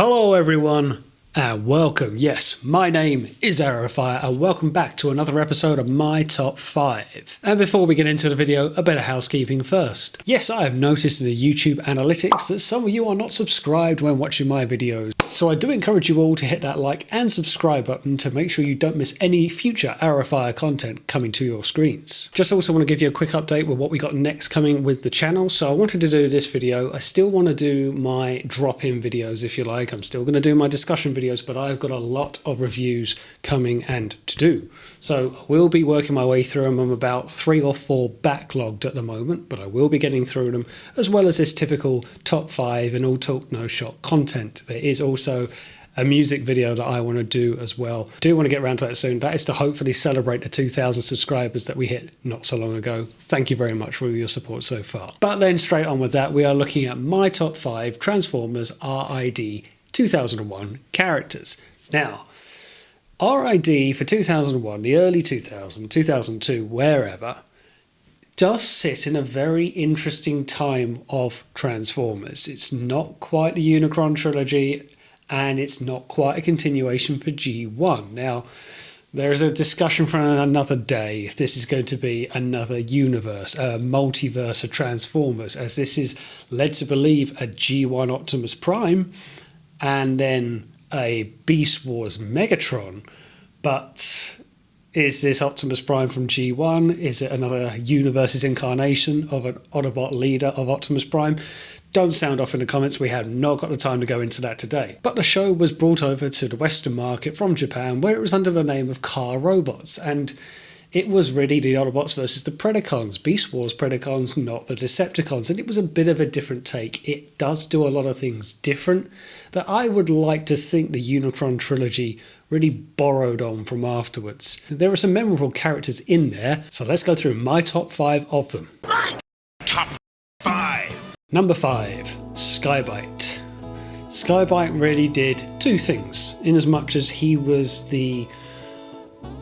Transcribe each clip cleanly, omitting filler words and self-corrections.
Hello everyone and welcome. Yes, my name is Arrowfire and welcome back to another episode of my top 5. And before we get into the video, a bit of housekeeping first. Yes, I have noticed in the YouTube analytics that some of you are not subscribed when watching my videos. So I do encourage you all to hit that like and subscribe button to make sure you don't miss any future Arrowfire content coming to your screens. Just also want to give you a quick update with what we got next coming with the channel. So I wanted to do this video. I still want to do my drop-in videos if you like. I'm still going to do my discussion videos, but I've got a lot of reviews coming and to do. So I will be working my way through them. I'm about 3 or 4 backlogged at the moment, but I will be getting through them, as well as this typical top 5 and all talk no shot content. There is also a music video that I want to do as well. I do want to get around to that soon. That is to hopefully celebrate the 2,000 subscribers that we hit not so long ago. Thank you very much for your support so far. But then straight on with that, we are looking at my top 5 Transformers RID 2001 characters. Now, RID for 2001, the early 2000, 2002, wherever, does sit in a very interesting time of Transformers. It's not quite the Unicron trilogy, and it's not quite a continuation for G1. Now, there is a discussion for another day if this is going to be another universe, a multiverse of Transformers, as this is led to believe a G1 Optimus Prime and then a Beast Wars Megatron. But is this Optimus Prime from G1? Is it another universe's incarnation of an Autobot leader of Optimus Prime? Don't sound off in the comments, we have not got the time to go into that today. But the show was brought over to the Western market from Japan, where it was under the name of Car Robots, and it was really the Autobots versus the Predacons, Beast Wars Predacons, not the Decepticons, and it was a bit of a different take. It does do a lot of things different that I would like to think the Unicron trilogy really borrowed on from afterwards. There are some memorable characters in there, so let's go through my top 5 of them. Top 5. Number 5, SkyByte. SkyByte really did 2 things, in as much as he was the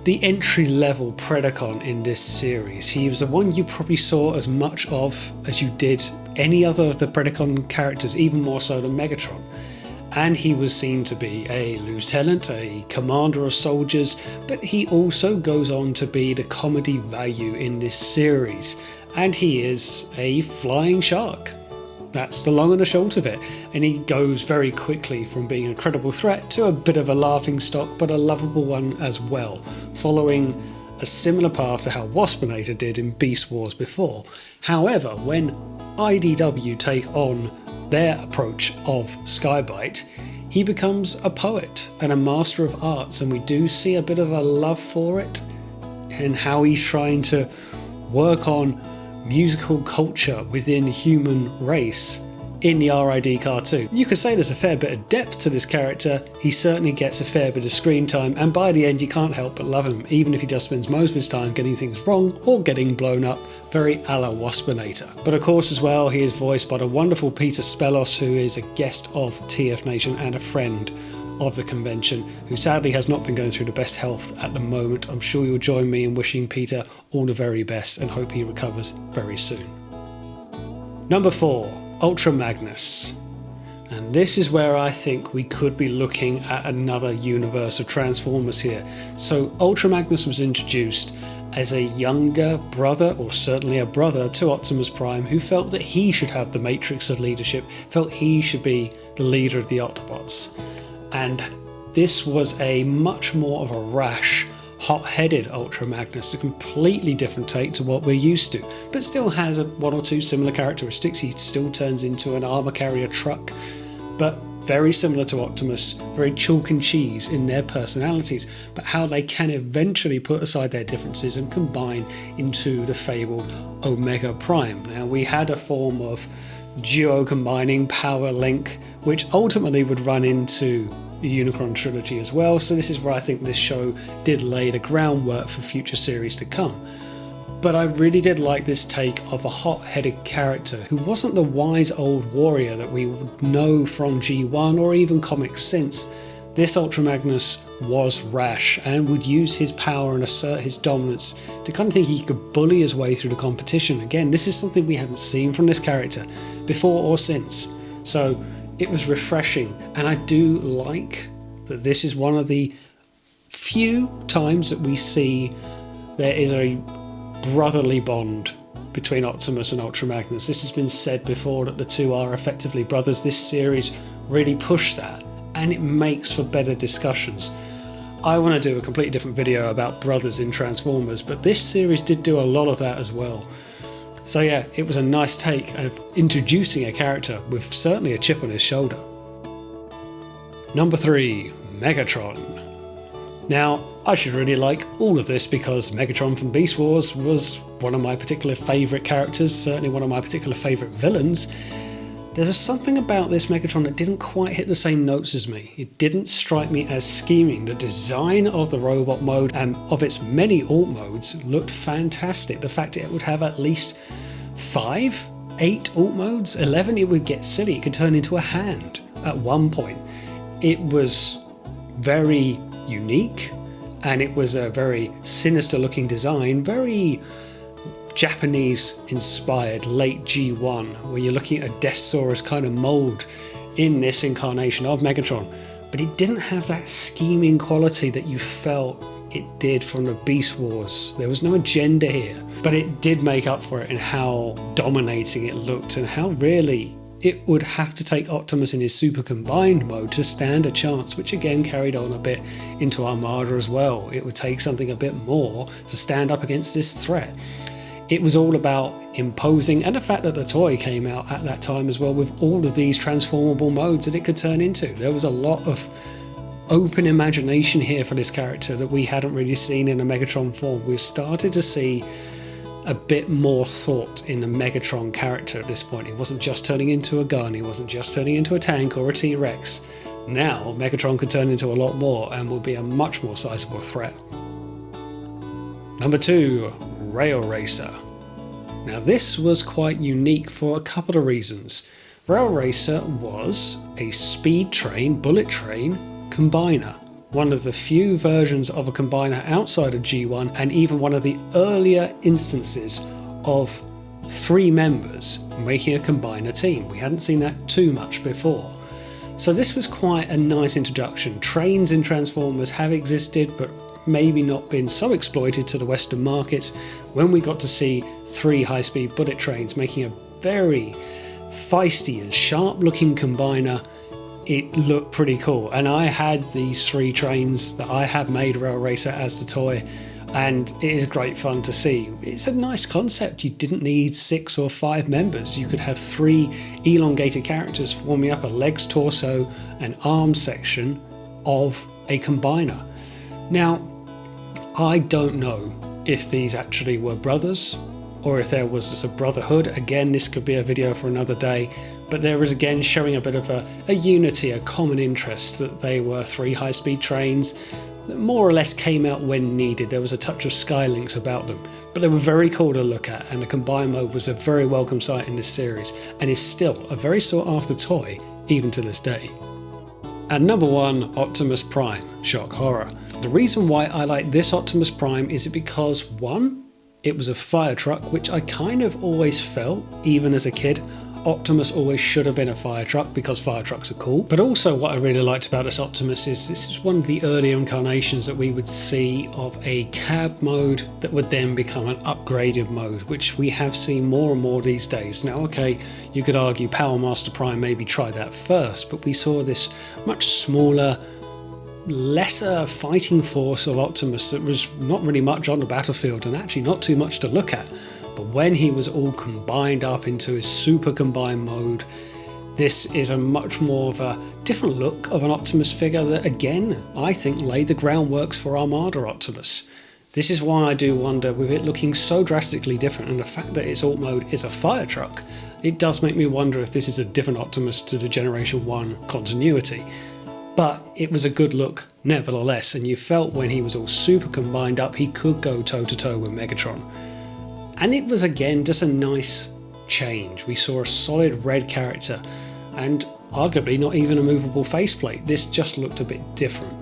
entry-level Predacon in this series. He was the one you probably saw as much of as you did any other of the Predacon characters, even more so than Megatron. And he was seen to be a lieutenant, a commander of soldiers, but he also goes on to be the comedy value in this series. And he is a flying shark. That's the long and the short of it. And he goes very quickly from being a credible threat to a bit of a laughing stock, but a lovable one as well, following a similar path to how Waspinator did in Beast Wars before. However, when IDW take on their approach of SkyByte, he becomes a poet and a master of arts, and we do see a bit of a love for it and how he's trying to work on musical culture within the human race in the RID cartoon. You could say there's a fair bit of depth to this character. He certainly gets a fair bit of screen time, and by the end you can't help but love him, even if he just spends most of his time getting things wrong or getting blown up, very a la Waspinator. But of course as well, he is voiced by the wonderful Peter Spellos, who is a guest of TF Nation and a friend of the convention, who sadly has not been going through the best health at the moment. I'm sure you'll join me in wishing Peter all the very best and hope he recovers very soon. Number 4, Ultra Magnus. And this is where I think we could be looking at another universe of Transformers here. So Ultra Magnus was introduced as a younger brother, or certainly a brother, to Optimus Prime, who felt that he should have the matrix of leadership, felt he should be the leader of the Autobots. And this was a much more of a rash, hot-headed Ultra Magnus, a completely different take to what we're used to, but still has 1 or 2 similar characteristics. He still turns into an armor carrier truck, but very similar to Optimus, very chalk and cheese in their personalities, but how they can eventually put aside their differences and combine into the fabled Omega Prime. Now, we had a form of duo combining power link, which ultimately would run into the Unicron trilogy as well, so this is where I think this show did lay the groundwork for future series to come. But I really did like this take of a hot-headed character who wasn't the wise old warrior that we would know from G1 or even comics since. This Ultra Magnus was rash and would use his power and assert his dominance to kind of think he could bully his way through the competition. Again, this is something we haven't seen from this character before or since. So It was refreshing, and I do like that this is one of the few times that we see there is a brotherly bond between Optimus and Ultra Magnus. This has been said before that the two are effectively brothers. This series really pushed that, and it makes for better discussions. I want to do a completely different video about brothers in Transformers, but this series did do a lot of that as well. So yeah, it was a nice take of introducing a character with certainly a chip on his shoulder. Number 3, Megatron. Now, I should really like all of this because Megatron from Beast Wars was one of my particular favourite characters, certainly one of my particular favourite villains. There was something about this Megatron that didn't quite hit the same notes as me. It didn't strike me as scheming. The design of the robot mode and of its many alt modes looked fantastic. The fact it would have at least 5, 8 alt modes, 11, it would get silly. It could turn into a hand at one point. It was very unique, and it was a very sinister looking design, very Japanese inspired late G1, where you're looking at a Deathsaurus kind of mold in this incarnation of Megatron, but it didn't have that scheming quality that you felt it did from the Beast Wars. There was no agenda here, but it did make up for it in how dominating it looked and how really it would have to take Optimus in his super combined mode to stand a chance, which again carried on a bit into Armada as well. It would take something a bit more to stand up against this threat. It was all about imposing, and the fact that the toy came out at that time as well with all of these transformable modes that it could turn into. There was a lot of open imagination here for this character that we hadn't really seen in a Megatron form. We've started to see a bit more thought in the Megatron character at this point. He wasn't just turning into a gun, he wasn't just turning into a tank or a T-Rex. Now Megatron could turn into a lot more and will be a much more sizable threat. Number 2, Rail Racer. Now this was quite unique for a couple of reasons. Rail Racer was a speed train, bullet train combiner. One of the few versions of a combiner outside of G1, and even one of the earlier instances of 3 members making a combiner team. We hadn't seen that too much before. So this was quite a nice introduction. Trains in Transformers have existed, but maybe not been so exploited to the Western markets. When we got to see 3 high-speed bullet trains making a very feisty and sharp-looking combiner, it looked pretty cool. And I had these 3 trains that I had made Rail Racer as the toy, and it is great fun to see. It's a nice concept. You didn't need 6 or 5 members. You could have 3 elongated characters forming up a legs, torso and arms section of a combiner. Now, I don't know if these actually were brothers or if there was just a brotherhood. Again, this could be a video for another day, but there is again showing a bit of a unity, a common interest, that they were 3 high-speed trains that more or less came out when needed. There was a touch of Skylinks about them, but they were very cool to look at, and the combine mode was a very welcome sight in this series and is still a very sought after toy even to this day. At number 1, Optimus Prime, Shock Horror. The reason why I like this Optimus Prime is because 1, it was a fire truck, which I kind of always felt, even as a kid, Optimus always should have been a fire truck because fire trucks are cool. But also what I really liked about this Optimus is this is one of the earlier incarnations that we would see of a cab mode that would then become an upgraded mode, which we have seen more and more these days. Now, okay, you could argue Power Master Prime maybe tried that first, but we saw this much smaller, lesser fighting force of Optimus that was not really much on the battlefield and actually not too much to look at. But when he was all combined up into his super combined mode, this is a much more of a different look of an Optimus figure that again I think laid the groundwork for Armada Optimus. This is why I do wonder, with it looking so drastically different and the fact that its alt mode is a fire truck, it does make me wonder if this is a different Optimus to the Generation 1 continuity. But it was a good look nevertheless, and you felt when he was all super combined up he could go toe to toe with Megatron. And it was again just a nice change. We saw a solid red character and arguably not even a movable faceplate. This just looked a bit different.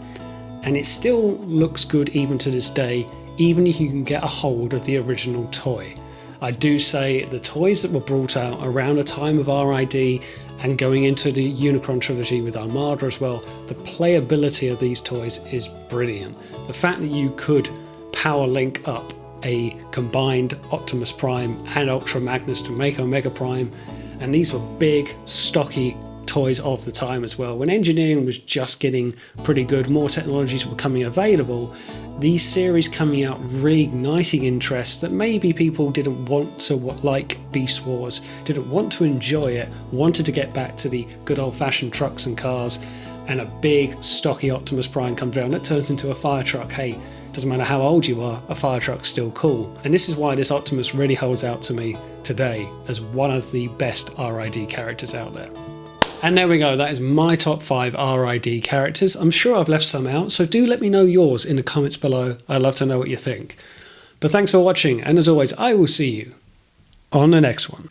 And it still looks good even to this day, even if you can get a hold of the original toy. I do say the toys that were brought out around the time of RID and going into the Unicron trilogy with Armada as well, the playability of these toys is brilliant. The fact that you could power link up a combined Optimus Prime and Ultra Magnus to make Omega Prime, and these were big, stocky toys of the time as well. When engineering was just getting pretty good, more technologies were coming available, these series coming out reigniting interests that maybe people didn't want to like Beast Wars, didn't want to enjoy it, wanted to get back to the good old-fashioned trucks and cars, and a big stocky Optimus Prime comes around that turns into a fire truck. Hey, doesn't matter how old you are, a fire truck's still cool. And this is why this Optimus really holds out to me today as one of the best RID characters out there. And there we go, that is my top 5 RID characters. I'm sure I've left some out, so do let me know yours in the comments below. I'd love to know what you think. But thanks for watching, and as always, I will see you on the next one.